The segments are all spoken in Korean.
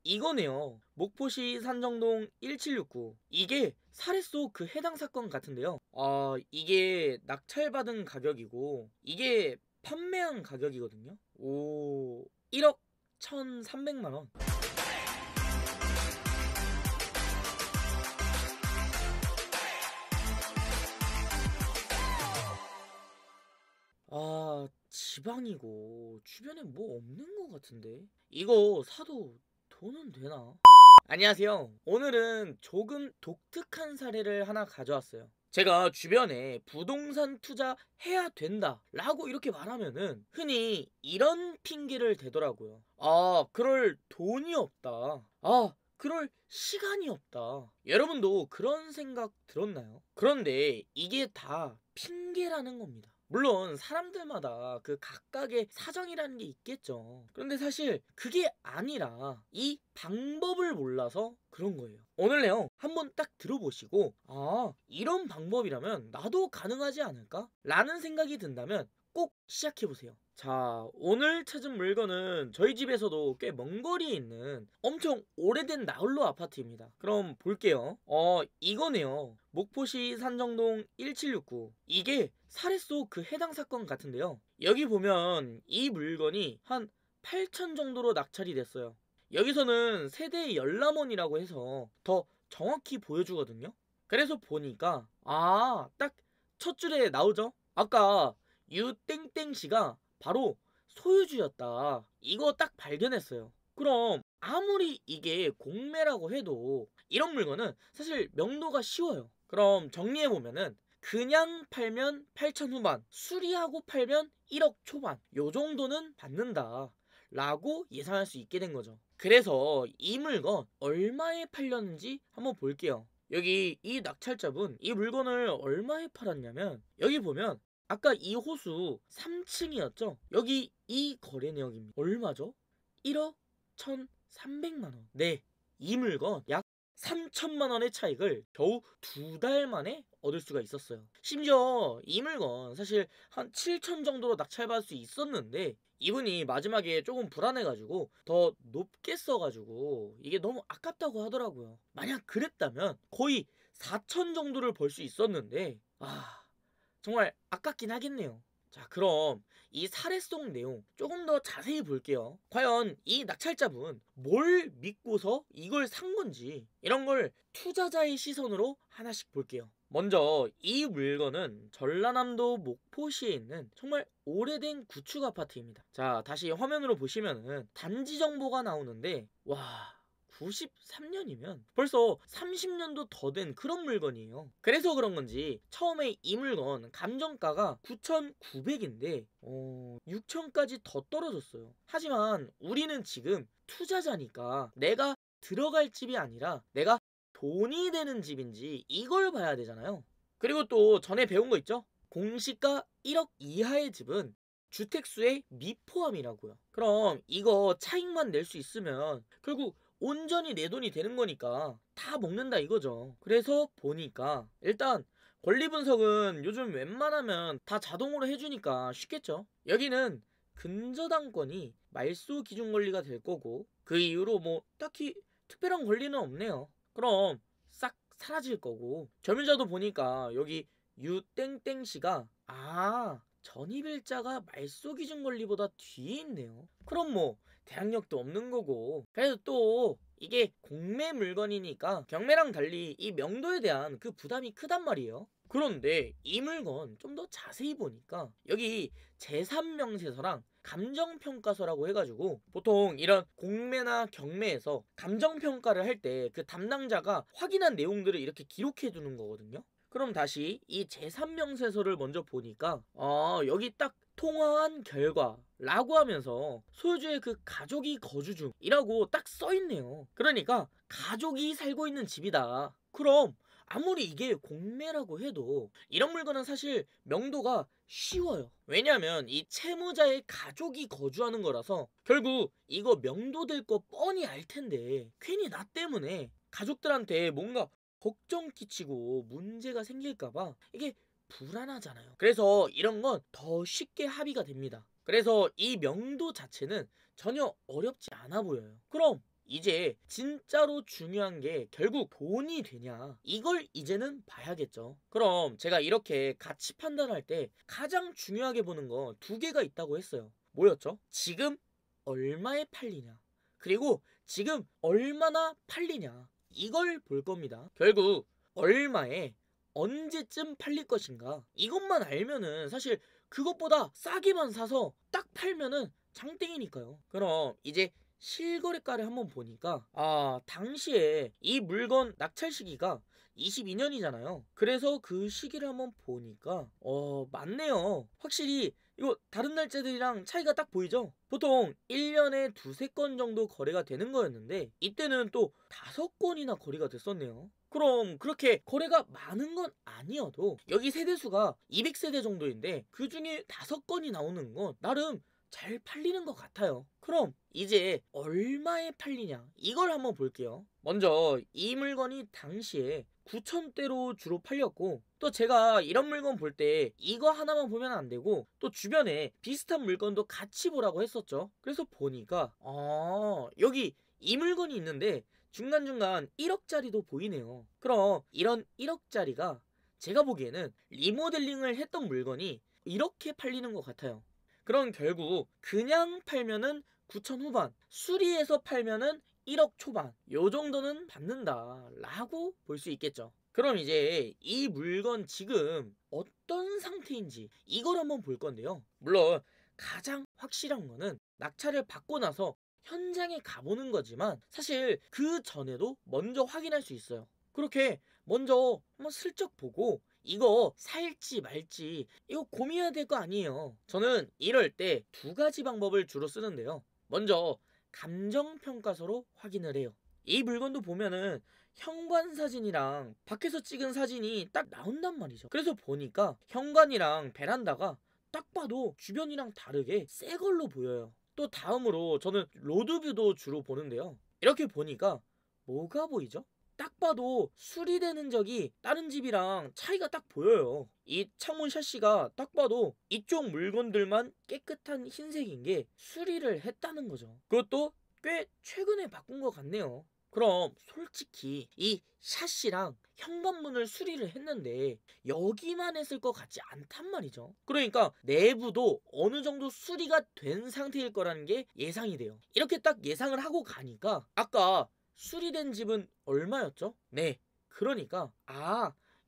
이거네요. 목포시 산정동 1769. 이게 살해소 그 해당 사건 같은데요. 이게 낙찰받은 가격이고 이게 판매한 가격이거든요. 1억 1,300만 원. 지방이고 주변에 뭐 없는 것 같은데 이거 사도 돈은 되나? 안녕하세요. 오늘은 조금 독특한 사례를 하나 가져왔어요. 제가 주변에 부동산 투자 해야 된다 라고 이렇게 말하면은 흔히 이런 핑계를 대더라고요. 그럴 돈이 없다. 그럴 시간이 없다. 여러분도 그런 생각 들었나요? 그런데 이게 다 핑계라는 겁니다. 물론 사람들마다 그 각각의 사정이라는 게 있겠죠. 그런데 사실 그게 아니라 이 방법을 몰라서 그런 거예요. 오늘 내용 한번 딱 들어보시고 이런 방법이라면 나도 가능하지 않을까? 라는 생각이 든다면 꼭 시작해보세요. 자, 오늘 찾은 물건은 저희 집에서도 꽤 먼 거리에 있는 엄청 오래된 나홀로 아파트입니다. 그럼 볼게요. 이거네요. 목포시 산정동 1769. 이게 살해소 그 해당 사건 같은데요. 여기 보면 이 물건이 한 8천 정도로 낙찰이 됐어요. 여기서는 세대 열람원이라고 해서 더 정확히 보여주거든요. 그래서 보니까 딱 첫 줄에 나오죠? 아까 유땡땡씨가 바로 소유주였다. 이거 딱 발견했어요. 그럼 아무리 이게 공매라고 해도 이런 물건은 사실 명도가 쉬워요. 그럼 정리해보면은 그냥 팔면 8천 후반, 수리하고 팔면 1억 초반 요 정도는 받는다 라고 예상할 수 있게 된 거죠. 그래서 이 물건 얼마에 팔렸는지 한번 볼게요. 여기 이 낙찰자분 이 물건을 얼마에 팔았냐면 여기 보면 아까 이 호수 3층이었죠? 여기 이 거래 내역입니다. 얼마죠? 1억 1,300만 원. 네, 이 물건 약 3천만 원의 차익을 겨우 2달 만에 얻을 수가 있었어요. 심지어 이 물건 사실 한 7천 정도로 낙찰받을 수 있었는데 이분이 마지막에 조금 불안해가지고 더 높게 써가지고 이게 너무 아깝다고 하더라고요. 만약 그랬다면 거의 4천 정도를 벌 수 있었는데 정말 아깝긴 하겠네요. 자, 그럼 이 사례 속 내용 조금 더 자세히 볼게요. 과연 이 낙찰자분 뭘 믿고서 이걸 산 건지 이런 걸 투자자의 시선으로 하나씩 볼게요. 먼저 이 물건은 전라남도 목포시에 있는 정말 오래된 구축 아파트입니다. 자, 다시 화면으로 보시면은 단지 정보가 나오는데 93년이면 벌써 30년도 더 된 그런 물건이에요. 그래서 그런 건지 처음에 이 물건 감정가가 9,900인데 6천까지 더 떨어졌어요. 하지만 우리는 지금 투자자니까 내가 들어갈 집이 아니라 내가 돈이 되는 집인지 이걸 봐야 되잖아요. 그리고 또 전에 배운 거 있죠? 공시가 1억 이하의 집은 주택수의 미포함이라고요. 그럼 이거 차익만 낼 수 있으면 결국 온전히 내 돈이 되는 거니까 다 먹는다 이거죠. 그래서 보니까 일단 권리 분석은 요즘 웬만하면 다 자동으로 해주니까 쉽겠죠. 여기는 근저당권이 말소 기준 권리가 될 거고 그 이후로 뭐 딱히 특별한 권리는 없네요. 그럼 싹 사라질 거고 점유자도 보니까 여기 유땡땡씨가 전입일자가 말소 기준 권리보다 뒤에 있네요. 그럼 뭐 대항력도 없는 거고 그래도 또 이게 공매 물건이니까 경매랑 달리 이 명도에 대한 그 부담이 크단 말이에요. 그런데 이 물건 좀 더 자세히 보니까 여기 제3명세서랑 감정평가서라고 해가지고 보통 이런 공매나 경매에서 감정평가를 할 때 그 담당자가 확인한 내용들을 이렇게 기록해 두는 거거든요. 그럼 다시 이 제3명세서를 먼저 보니까 여기 딱 통화한 결과라고 하면서 소유주의 그 가족이 거주 중이라고 딱 써있네요. 그러니까 가족이 살고 있는 집이다. 그럼 아무리 이게 공매라고 해도 이런 물건은 사실 명도가 쉬워요. 왜냐면 이 채무자의 가족이 거주하는 거라서 결국 이거 명도될 거 뻔히 알 텐데 괜히 나 때문에 가족들한테 뭔가 걱정 끼치고 문제가 생길까봐 이게 불안하잖아요. 그래서 이런 건 더 쉽게 합의가 됩니다. 그래서 이 명도 자체는 전혀 어렵지 않아 보여요. 그럼 이제 진짜로 중요한 게 결국 돈이 되냐, 이걸 이제는 봐야겠죠. 그럼 제가 이렇게 가치 판단할 때 가장 중요하게 보는 거 두 개가 있다고 했어요. 뭐였죠? 지금 얼마에 팔리냐, 그리고 지금 얼마나 팔리냐, 이걸 볼 겁니다. 결국 얼마에 언제쯤 팔릴 것인가, 이것만 알면은 사실 그것보다 싸게만 사서 딱 팔면은 장땡이니까요. 그럼 이제 실거래가를 한번 보니까 당시에 이 물건 낙찰 시기가 22년이잖아요. 그래서 그 시기를 한번 보니까 맞네요. 확실히 이거 다른 날짜들이랑 차이가 딱 보이죠? 보통 1년에 두세 건 정도 거래가 되는 거였는데 이때는 또 5건이나 거래가 됐었네요. 그럼 그렇게 거래가 많은 건 아니어도 여기 세대수가 200세대 정도인데 그 중에 5건이 나오는 건 나름 잘 팔리는 것 같아요. 그럼 이제 얼마에 팔리냐, 이걸 한번 볼게요. 먼저 이 물건이 당시에 9,000대로 주로 팔렸고, 또 제가 이런 물건 볼 때 이거 하나만 보면 안 되고 또 주변에 비슷한 물건도 같이 보라고 했었죠. 그래서 보니까 여기 이 물건이 있는데 중간중간 1억짜리도 보이네요. 그럼 이런 1억짜리가 제가 보기에는 리모델링을 했던 물건이 이렇게 팔리는 것 같아요. 그럼 결국 그냥 팔면은 9천 후반, 수리해서 팔면은 1억 초반, 요 정도는 받는다 라고 볼 수 있겠죠. 그럼 이제 이 물건 지금 어떤 상태인지 이걸 한번 볼 건데요. 물론 가장 확실한 거는 낙찰을 받고 나서 현장에 가보는 거지만 사실 그 전에도 먼저 확인할 수 있어요. 그렇게 먼저 한번 슬쩍 보고 이거 살지 말지 이거 고민해야 될 거 아니에요. 저는 이럴 때 두 가지 방법을 주로 쓰는데요. 먼저 감정평가서로 확인을 해요. 이 물건도 보면은 현관 사진이랑 밖에서 찍은 사진이 딱 나온단 말이죠. 그래서 보니까 현관이랑 베란다가 딱 봐도 주변이랑 다르게 새 걸로 보여요. 또 다음으로 저는 로드뷰도 주로 보는데요. 이렇게 보니까 뭐가 보이죠? 딱 봐도 수리되는 적이 다른 집이랑 차이가 딱 보여요. 이 창문 샤시가 딱 봐도 이쪽 물건들만 깨끗한 흰색인 게 수리를 했다는 거죠. 그것도 꽤 최근에 바꾼 것 같네요. 그럼 솔직히 이 샤시랑 현관문을 수리를 했는데 여기만 했을 것 같지 않단 말이죠. 그러니까 내부도 어느 정도 수리가 된 상태일 거라는 게 예상이 돼요. 이렇게 딱 예상을 하고 가니까 아까 수리된 집은 얼마였죠? 네, 그러니까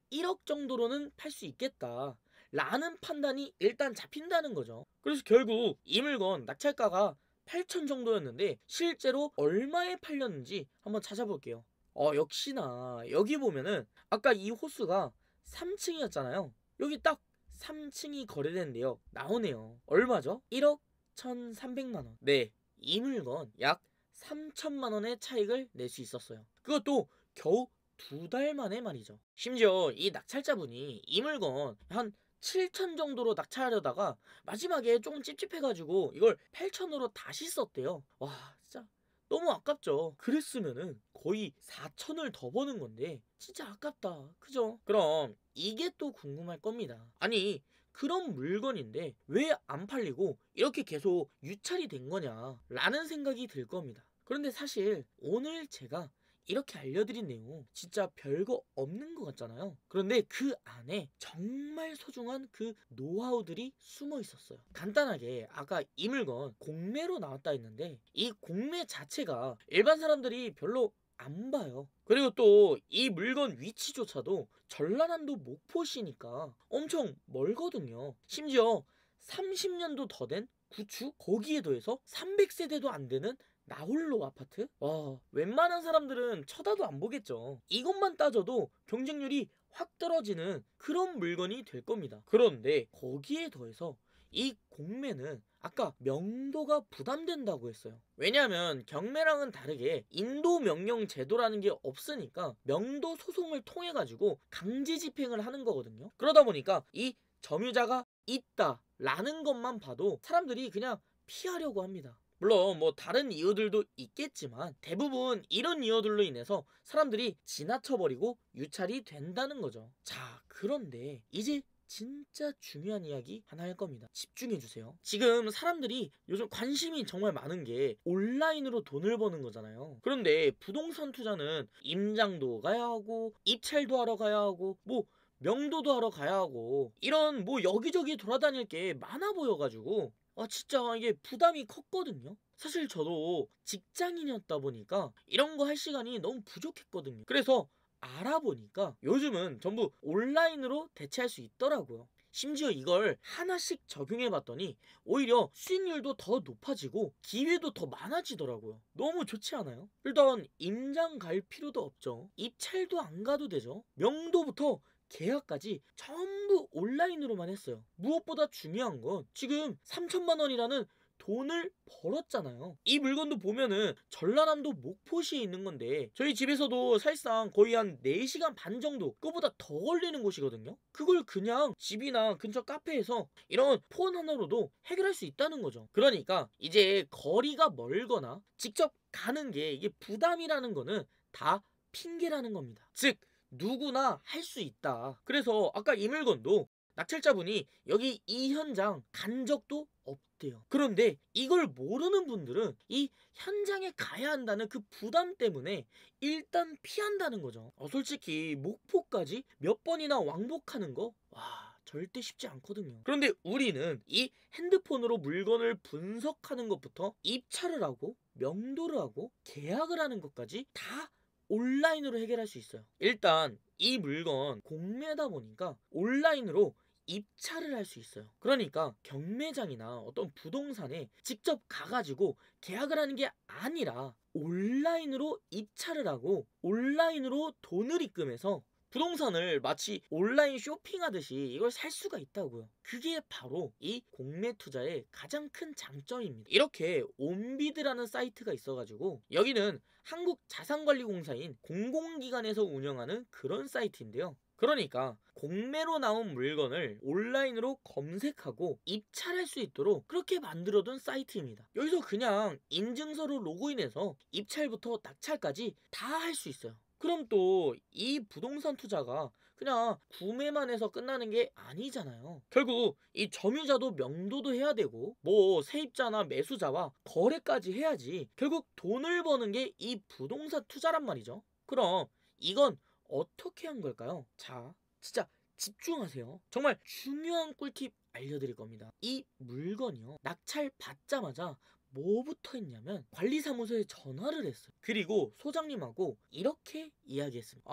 1억 정도로는 팔 수 있겠다 라는 판단이 일단 잡힌다는 거죠. 그래서 결국 이 물건 낙찰가가 8천 정도였는데 실제로 얼마에 팔렸는지 한번 찾아볼게요. 역시나 여기 보면은 아까 이 호수가 3층이었잖아요. 여기 딱 3층이 거래된대요. 나오네요. 얼마죠? 1억 1,300만원. 네, 이 물건 약 3천만 원의 차익을 낼 수 있었어요. 그것도 겨우 2달 만에 말이죠. 심지어 이 낙찰자분이 이 물건 한 7천 정도로 낙찰하려다가 마지막에 조금 찝찝해가지고 이걸 8천으로 다시 썼대요. 와, 진짜 너무 아깝죠. 그랬으면은 거의 4천을 더 버는 건데 진짜 아깝다. 그죠? 그럼 이게 또 궁금할 겁니다. 아니, 그런 물건인데 왜 안 팔리고 이렇게 계속 유찰이 된 거냐 라는 생각이 들 겁니다. 그런데 사실 오늘 제가 이렇게 알려드린 내용 진짜 별거 없는 것 같잖아요. 그런데 그 안에 정말 소중한 그 노하우들이 숨어 있었어요. 간단하게 아까 이 물건 공매로 나왔다 했는데 이 공매 자체가 일반 사람들이 별로 안 봐요. 그리고 또 이 물건 위치조차도 전라남도 목포시니까 엄청 멀거든요. 심지어 30년도 더 된 구축, 거기에 더해서 300세대도 안 되는 나홀로 아파트? 와, 웬만한 사람들은 쳐다도 안 보겠죠. 이것만 따져도 경쟁률이 확 떨어지는 그런 물건이 될 겁니다. 그런데 거기에 더해서 이 공매는 아까 명도가 부담된다고 했어요. 왜냐하면 경매랑은 다르게 인도 명령 제도라는 게 없으니까 명도 소송을 통해 가지고 강제 집행을 하는 거거든요. 그러다 보니까 이 점유자가 있다라는 것만 봐도 사람들이 그냥 피하려고 합니다. 물론 뭐 다른 이유들도 있겠지만 대부분 이런 이유들로 인해서 사람들이 지나쳐버리고 유찰이 된다는 거죠. 자, 그런데 이제 진짜 중요한 이야기 하나 할 겁니다. 집중해주세요. 지금 사람들이 요즘 관심이 정말 많은 게 온라인으로 돈을 버는 거잖아요. 그런데 부동산 투자는 임장도 가야 하고 입찰도 하러 가야 하고 뭐 명도도 하러 가야 하고 이런 뭐 여기저기 돌아다닐 게 많아 보여가지고 진짜 이게 부담이 컸거든요. 사실 저도 직장인이었다 보니까 이런 거 할 시간이 너무 부족했거든요. 그래서 알아보니까 요즘은 전부 온라인으로 대체할 수 있더라고요. 심지어 이걸 하나씩 적용해 봤더니 오히려 수익률도 더 높아지고 기회도 더 많아지더라고요. 너무 좋지 않아요? 일단 임장 갈 필요도 없죠. 입찰도 안 가도 되죠. 명도부터 계약까지 전부 온라인으로만 했어요. 무엇보다 중요한 건 지금 3천만 원이라는 돈을 벌었잖아요. 이 물건도 보면은 전라남도 목포시에 있는 건데 저희 집에서도 사실상 거의 한 4시간 반 정도 그거보다 더 걸리는 곳이거든요. 그걸 그냥 집이나 근처 카페에서 이런 폰 하나로도 해결할 수 있다는 거죠. 그러니까 이제 거리가 멀거나 직접 가는 게 이게 부담이라는 거는 다 핑계라는 겁니다. 즉 누구나 할 수 있다. 그래서 아까 이 물건도 낙찰자분이 여기 이 현장 간 적도 없대요. 그런데 이걸 모르는 분들은 이 현장에 가야 한다는 그 부담 때문에 일단 피한다는 거죠. 솔직히 목포까지 몇 번이나 왕복하는 거? 와, 절대 쉽지 않거든요. 그런데 우리는 이 핸드폰으로 물건을 분석하는 것부터 입찰을 하고 명도를 하고 계약을 하는 것까지 다 온라인으로 해결할 수 있어요. 일단 이 물건 공매다 보니까 온라인으로 입찰을 할 수 있어요. 그러니까 경매장이나 어떤 부동산에 직접 가가지고 계약을 하는 게 아니라 온라인으로 입찰을 하고 온라인으로 돈을 입금해서 부동산을 마치 온라인 쇼핑하듯이 이걸 살 수가 있다고요. 그게 바로 이 공매 투자의 가장 큰 장점입니다. 이렇게 온비드라는 사이트가 있어가지고 여기는 한국자산관리공사인 공공기관에서 운영하는 그런 사이트인데요. 그러니까 공매로 나온 물건을 온라인으로 검색하고 입찰할 수 있도록 그렇게 만들어둔 사이트입니다. 여기서 그냥 인증서로 로그인해서 입찰부터 낙찰까지 다 할 수 있어요. 그럼 또 이 부동산 투자가 그냥 구매만 해서 끝나는 게 아니잖아요. 결국 이 점유자도 명도도 해야 되고 뭐 세입자나 매수자와 거래까지 해야지 결국 돈을 버는 게 이 부동산 투자란 말이죠. 그럼 이건 어떻게 한 걸까요? 자, 진짜 집중하세요. 정말 중요한 꿀팁 알려드릴 겁니다. 이 물건이요. 낙찰 받자마자 뭐부터 했냐면 관리사무소에 전화를 했어요. 그리고 소장님하고 이렇게 이야기했습니다.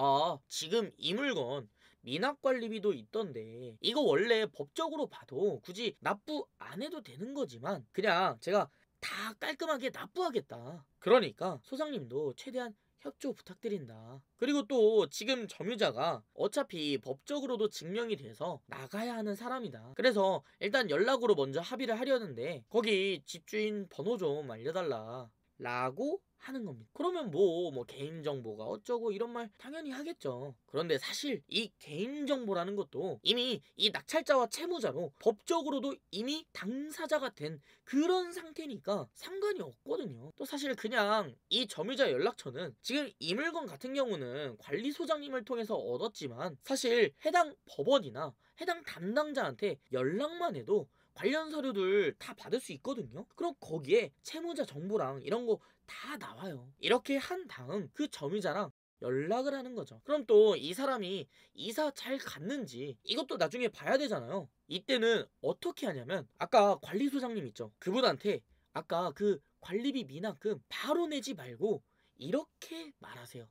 지금 이 물건 미납관리비도 있던데 이거 원래 법적으로 봐도 굳이 납부 안 해도 되는 거지만 그냥 제가 다 깔끔하게 납부하겠다. 그러니까 소장님도 최대한 협조 부탁드린다. 그리고 또 지금 점유자가 어차피 법적으로도 증명이 돼서 나가야 하는 사람이다. 그래서 일단 연락으로 먼저 합의를 하려는데 거기 집주인 번호 좀 알려달라 라고 하는 겁니다. 그러면 뭐 개인정보가 어쩌고 이런 말 당연히 하겠죠. 그런데 사실 이 개인정보라는 것도 이미 이 낙찰자와 채무자로 법적으로도 이미 당사자가 된 그런 상태니까 상관이 없거든요. 또 사실 그냥 이 점유자 연락처는 지금 이 물건 같은 경우는 관리소장님을 통해서 얻었지만 사실 해당 법원이나 해당 담당자한테 연락만 해도 관련 서류들 다 받을 수 있거든요. 그럼 거기에 채무자 정보랑 이런 거 다 나와요. 이렇게 한 다음 그 점유자랑 연락을 하는 거죠. 그럼 또 이 사람이 이사 잘 갔는지 이것도 나중에 봐야 되잖아요. 이때는 어떻게 하냐면 아까 관리소장님 있죠. 그분한테 아까 그 관리비 미납금 바로 내지 말고 이렇게 말하세요.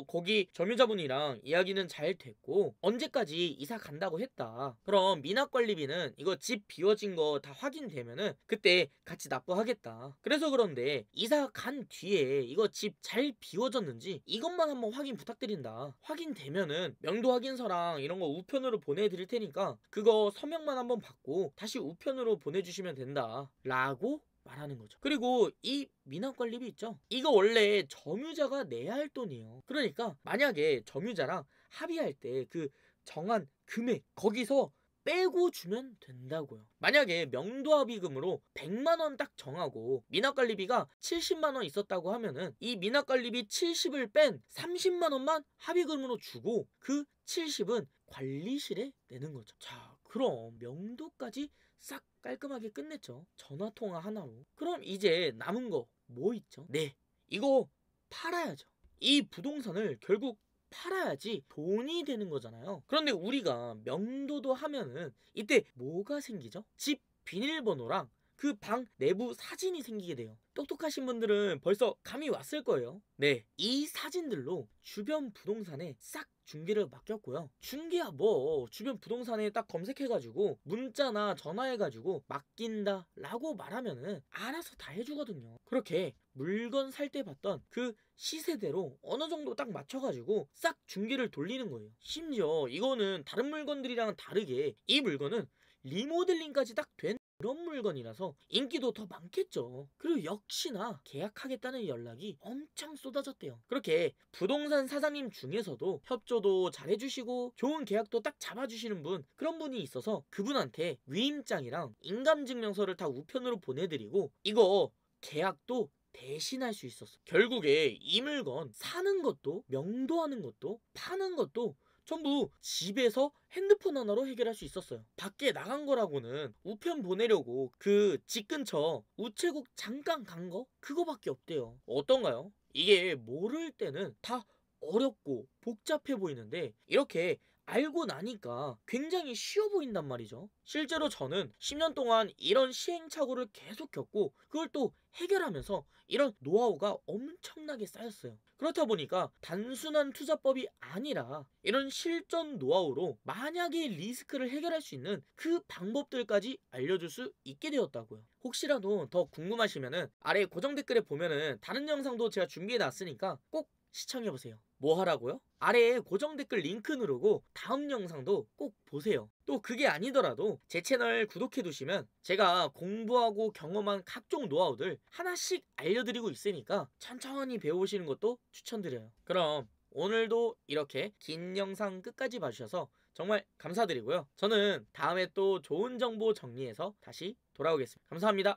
거기 점유자분이랑 이야기는 잘 됐고 언제까지 이사 간다고 했다. 그럼 미납관리비는 이거 집 비워진 거 다 확인되면은 그때 같이 납부하겠다. 그래서 그런데 이사 간 뒤에 이거 집 잘 비워졌는지 이것만 한번 확인 부탁드린다. 확인되면은 명도 확인서랑 이런 거 우편으로 보내드릴 테니까 그거 서명만 한번 받고 다시 우편으로 보내주시면 된다 라고 말하는 거죠. 그리고 이 미납관리비 있죠? 이거 원래 점유자가 내야 할 돈이에요. 그러니까 만약에 점유자랑 합의할 때 그 정한 금액 거기서 빼고 주면 된다고요. 만약에 명도합의금으로 100만 원 딱 정하고 미납관리비가 70만 원 있었다고 하면은 이 미납관리비 70을 뺀 30만 원만 합의금으로 주고 그 70은 관리실에 내는 거죠. 자, 그럼 명도까지 싹 깔끔하게 끝냈죠. 전화통화 하나로. 그럼 이제 남은 거 뭐 있죠? 네, 이거 팔아야죠. 이 부동산을 결국 팔아야지 돈이 되는 거잖아요. 그런데 우리가 명도도 하면은 이때 뭐가 생기죠? 집 비밀번호랑 그 방 내부 사진이 생기게 돼요. 똑똑하신 분들은 벌써 감이 왔을 거예요. 네, 이 사진들로 주변 부동산에 싹 중개를 맡겼고요. 중개야 뭐 주변 부동산에 딱 검색해가지고 문자나 전화해가지고 맡긴다 라고 말하면은 알아서 다 해주거든요. 그렇게 물건 살 때 봤던 그 시세대로 어느 정도 딱 맞춰가지고 싹 중개를 돌리는 거예요. 심지어 이거는 다른 물건들이랑은 다르게 이 물건은 리모델링까지 딱 된 그런 물건이라서 인기도 더 많겠죠. 그리고 역시나 계약하겠다는 연락이 엄청 쏟아졌대요. 그렇게 부동산 사장님 중에서도 협조도 잘해주시고 좋은 계약도 딱 잡아주시는 분, 그런 분이 있어서 그분한테 위임장이랑 인감증명서를 다 우편으로 보내드리고 이거 계약도 대신할 수 있었어. 결국에 이 물건 사는 것도 명도하는 것도 파는 것도 전부 집에서 핸드폰 하나로 해결할 수 있었어요. 밖에 나간 거라고는 우편 보내려고 그 집 근처 우체국 잠깐 간 거? 그거밖에 없대요. 어떤가요? 이게 모를 때는 다 어렵고 복잡해 보이는데 이렇게 알고 나니까 굉장히 쉬워 보인단 말이죠. 실제로 저는 10년 동안 이런 시행착오를 계속 겪고 그걸 또 해결하면서 이런 노하우가 엄청나게 쌓였어요. 그렇다 보니까 단순한 투자법이 아니라 이런 실전 노하우로 만약에 리스크를 해결할 수 있는 그 방법들까지 알려줄 수 있게 되었다고요. 혹시라도 더 궁금하시면은 아래 고정 댓글에 보면은 다른 영상도 제가 준비해 놨으니까 꼭 시청해보세요. 뭐 하라고요? 아래에 고정 댓글 링크 누르고 다음 영상도 꼭 보세요. 또 그게 아니더라도 제 채널 구독해두시면 제가 공부하고 경험한 각종 노하우들 하나씩 알려드리고 있으니까 천천히 배워보시는 것도 추천드려요. 그럼 오늘도 이렇게 긴 영상 끝까지 봐주셔서 정말 감사드리고요. 저는 다음에 또 좋은 정보 정리해서 다시 돌아오겠습니다. 감사합니다.